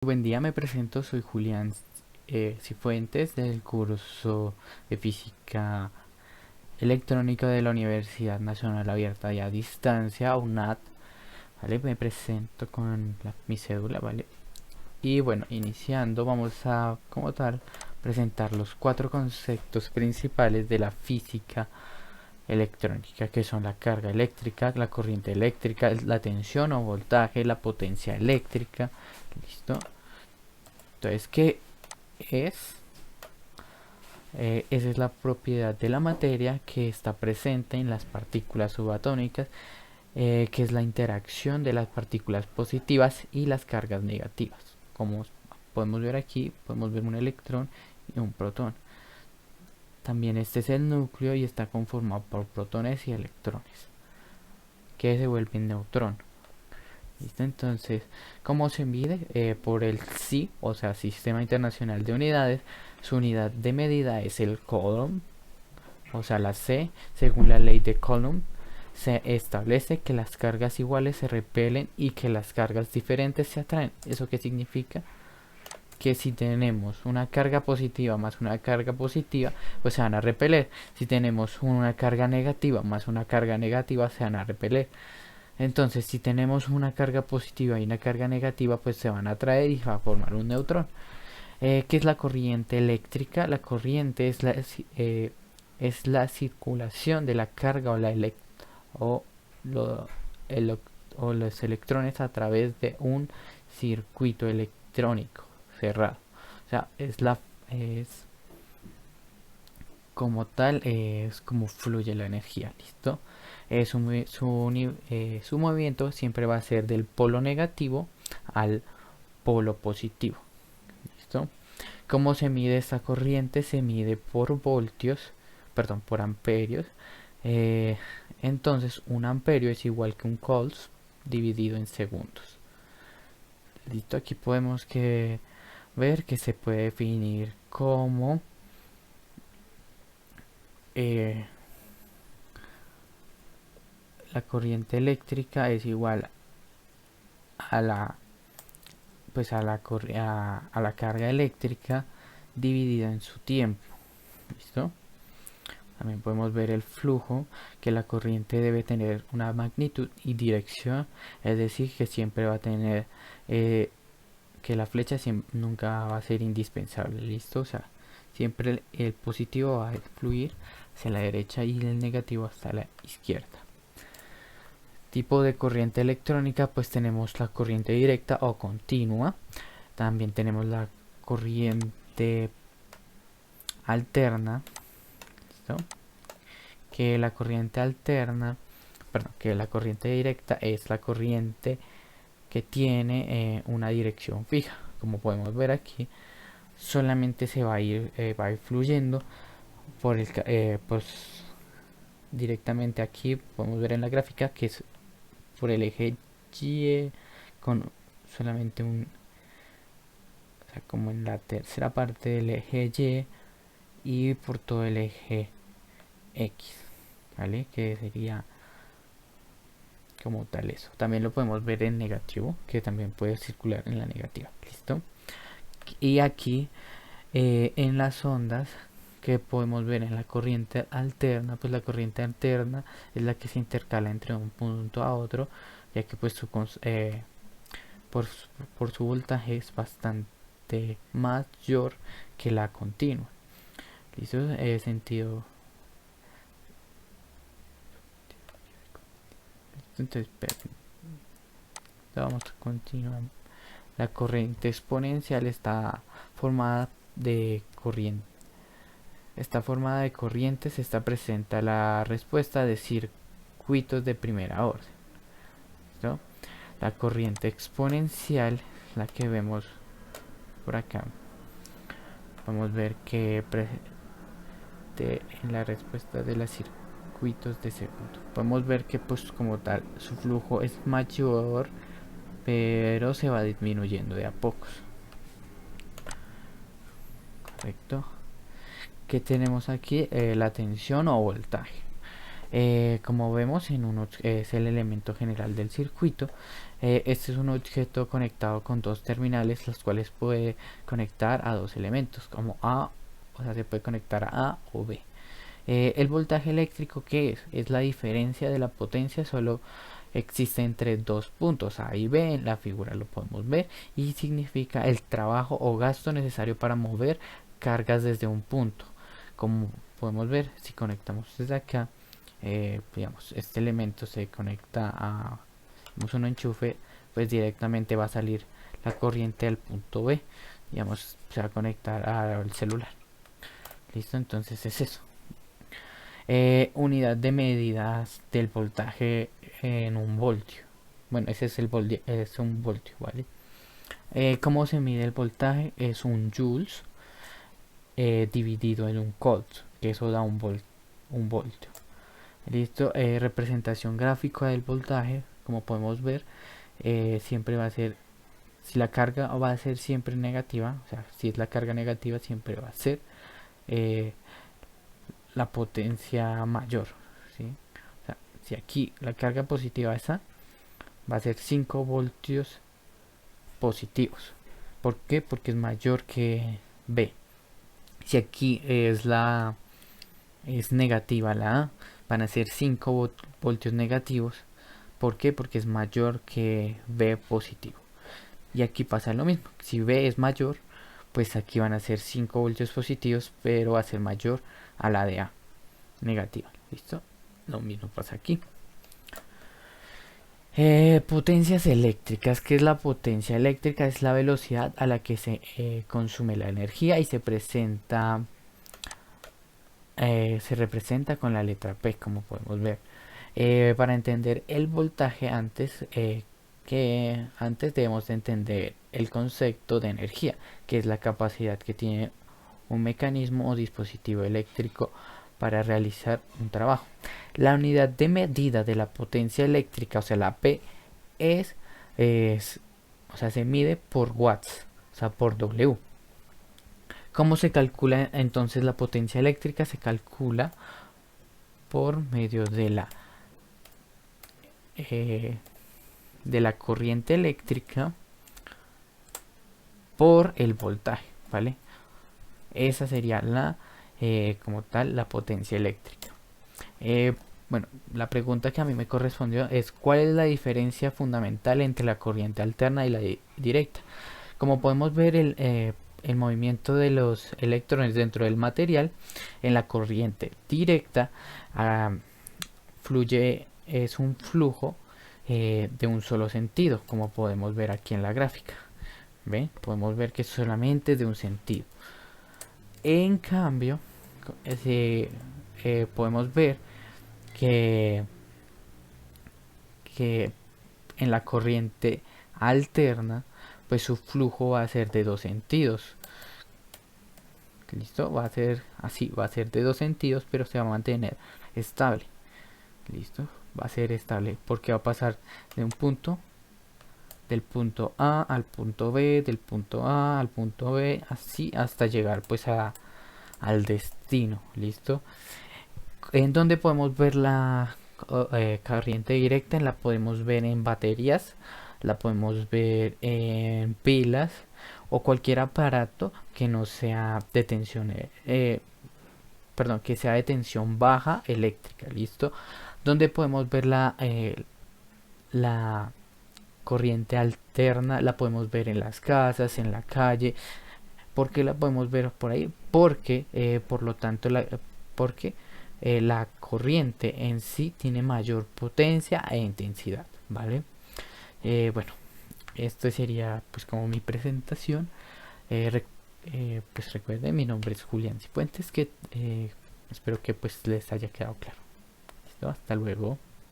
Buen día, me presento, soy Julián Cifuentes del curso de Física Electrónica de la Universidad Nacional Abierta y a Distancia, UNAD, ¿vale? Me presento con mi cédula, ¿vale? Y bueno, iniciando, vamos a, como tal, presentar los cuatro conceptos principales de la física electrónica, que son la carga eléctrica, la corriente eléctrica, la tensión o voltaje, la potencia eléctrica. ¿Listo? Entonces, ¿qué es? Esa es la propiedad de la materia que está presente en las partículas subatómicas, que es la interacción de las partículas positivas y las cargas negativas. Como podemos ver aquí, podemos ver un electrón y un protón. También este es el núcleo y está conformado por protones y electrones, que se vuelven neutrón. ¿Listo? Entonces, ¿cómo se mide? Por el SI, o sea, Sistema Internacional de Unidades. Su unidad de medida es el coulomb, o sea, la C. Según la ley de Coulomb, se establece que las cargas iguales se repelen y que las cargas diferentes se atraen. ¿Eso qué significa? Que si tenemos una carga positiva más una carga positiva, pues se van a repeler. Si tenemos una carga negativa más una carga negativa, se van a repeler. Entonces, si tenemos una carga positiva y una carga negativa, pues se van a atraer y va a formar un neutrón. ¿Qué es la corriente eléctrica? La corriente es la circulación de la carga o, lo- el- o los electrones a través de un circuito electrónico cerrado. O sea, es como tal, es como fluye la energía. ¿Listo? Su movimiento siempre va a ser del polo negativo al polo positivo. ¿Listo? ¿Cómo se mide esta corriente? Se mide por voltios, perdón, por amperios. Eh, entonces, un amperio es igual que un coulomb dividido en segundos. Listo, aquí podemos ver que se puede definir como eh, la corriente eléctrica es igual a la pues a la carga eléctrica dividida en su tiempo. ¿Listo? También podemos ver el flujo, que la corriente debe tener una magnitud y dirección, es decir, que siempre va a tener, que la flecha nunca va a ser indispensable. ¿Listo? O sea, siempre el positivo va a fluir hacia la derecha y el negativo hasta la izquierda. Tipo de corriente electrónica, pues tenemos la corriente directa o continua. También tenemos la corriente alterna. ¿Listo? Que la corriente alterna, perdón, que la corriente directa es la corriente que tiene una dirección fija. Como podemos ver aquí, solamente se va a ir fluyendo por pues directamente aquí podemos ver en la gráfica que es por el eje Y con solamente o sea, como en la tercera parte del eje Y por todo el eje X, ¿vale? Que sería como tal eso. También lo podemos ver en negativo, que también puede circular en la negativa. ¿Listo? Y aquí en las ondas que podemos ver en la corriente alterna, pues la corriente alterna es la que se intercala entre un punto a otro, ya que pues por, por su voltaje es bastante mayor que la continua. ¿Listo? Sentido. Entonces, vamos a continuar. La corriente exponencial está formada de corriente. Está formada de corrientes, está presenta la respuesta de circuitos de primera orden. ¿No? La corriente exponencial, la que vemos por acá, vamos a ver que en la respuesta de los circuitos de segundo. Podemos ver que pues como tal su flujo es mayor, pero se va disminuyendo de a pocos. Correcto. ¿Qué tenemos aquí? La tensión o voltaje. Como vemos es el elemento general del circuito. Este es un objeto conectado con dos terminales, los cuales puede conectar a dos elementos como A, o sea, se puede conectar a A o B. El voltaje eléctrico, ¿qué es? Es la diferencia de la potencia, solo existe entre dos puntos A y B. En la figura lo podemos ver, y significa el trabajo o gasto necesario para mover cargas desde un punto. Como podemos ver, si conectamos desde acá, digamos, este elemento se conecta a un enchufe, pues directamente va a salir la corriente al punto B, digamos, se va a conectar al celular. Listo, entonces es eso. Unidad de medidas del voltaje en un voltio. Bueno, ese es es un voltio, ¿vale? ¿Cómo se mide el voltaje? Es un joules dividido en un colt, que eso da un voltio. Listo, representación gráfica del voltaje, como podemos ver, siempre va a ser, si la carga va a ser siempre negativa, o sea, si es la carga negativa, siempre va a ser eh, la potencia mayor, ¿sí? O sea, si aquí la carga positiva está, va a ser 5 voltios positivos. ¿Por qué? Porque es mayor que B. Si aquí es negativa la A, van a ser 5 voltios negativos. ¿Por qué? Porque es mayor que B positivo. Y aquí pasa lo mismo. Si B es mayor, pues aquí van a ser 5 voltios positivos, pero va a ser mayor a la de A negativa. ¿Listo? Lo mismo pasa aquí. Potencias eléctricas. ¿Qué es la potencia eléctrica? Es la velocidad a la que se consume la energía y se representa con la letra P, como podemos ver. Para entender el voltaje antes debemos de entender el concepto de energía, que es la capacidad que tiene un mecanismo o dispositivo eléctrico para realizar un trabajo. La unidad de medida de la potencia eléctrica, o sea, la P, o sea, se mide por watts, o sea, por W. ¿Cómo se calcula entonces la potencia eléctrica? Se calcula por medio de la corriente eléctrica por el voltaje, ¿vale? Esa sería como tal, la potencia eléctrica. Bueno, la pregunta que a mí me correspondió es: ¿cuál es la diferencia fundamental entre la corriente alterna y la directa? Como podemos ver, el movimiento de los electrones dentro del material en la corriente directa es un flujo de un solo sentido, como podemos ver aquí en la gráfica. ¿Ve? Podemos ver que solamente es de un sentido. En cambio, podemos ver que, que en la corriente alterna, pues su flujo va a ser de dos sentidos. ¿Listo? Va a ser así, va a ser de dos sentidos, pero se va a mantener estable. ¿Listo? Va a ser estable porque va a pasar de un punto, del punto A al punto B, del punto A al punto B, así hasta llegar pues al destino. ¿Listo? En donde podemos ver la corriente directa, la podemos ver en baterías, la podemos ver en pilas o cualquier aparato que no sea de tensión, perdón, que sea de tensión baja eléctrica. ¿Listo? Donde podemos ver la corriente alterna, la podemos ver en las casas, en la calle. ¿Por qué la podemos ver por ahí? Porque por lo tanto porque la corriente en sí tiene mayor potencia e intensidad, ¿vale? Bueno, esto sería pues como mi presentación. Pues recuerden, mi nombre es Julián Cifuentes, que espero que pues les haya quedado claro. ¿Listo? Hasta luego.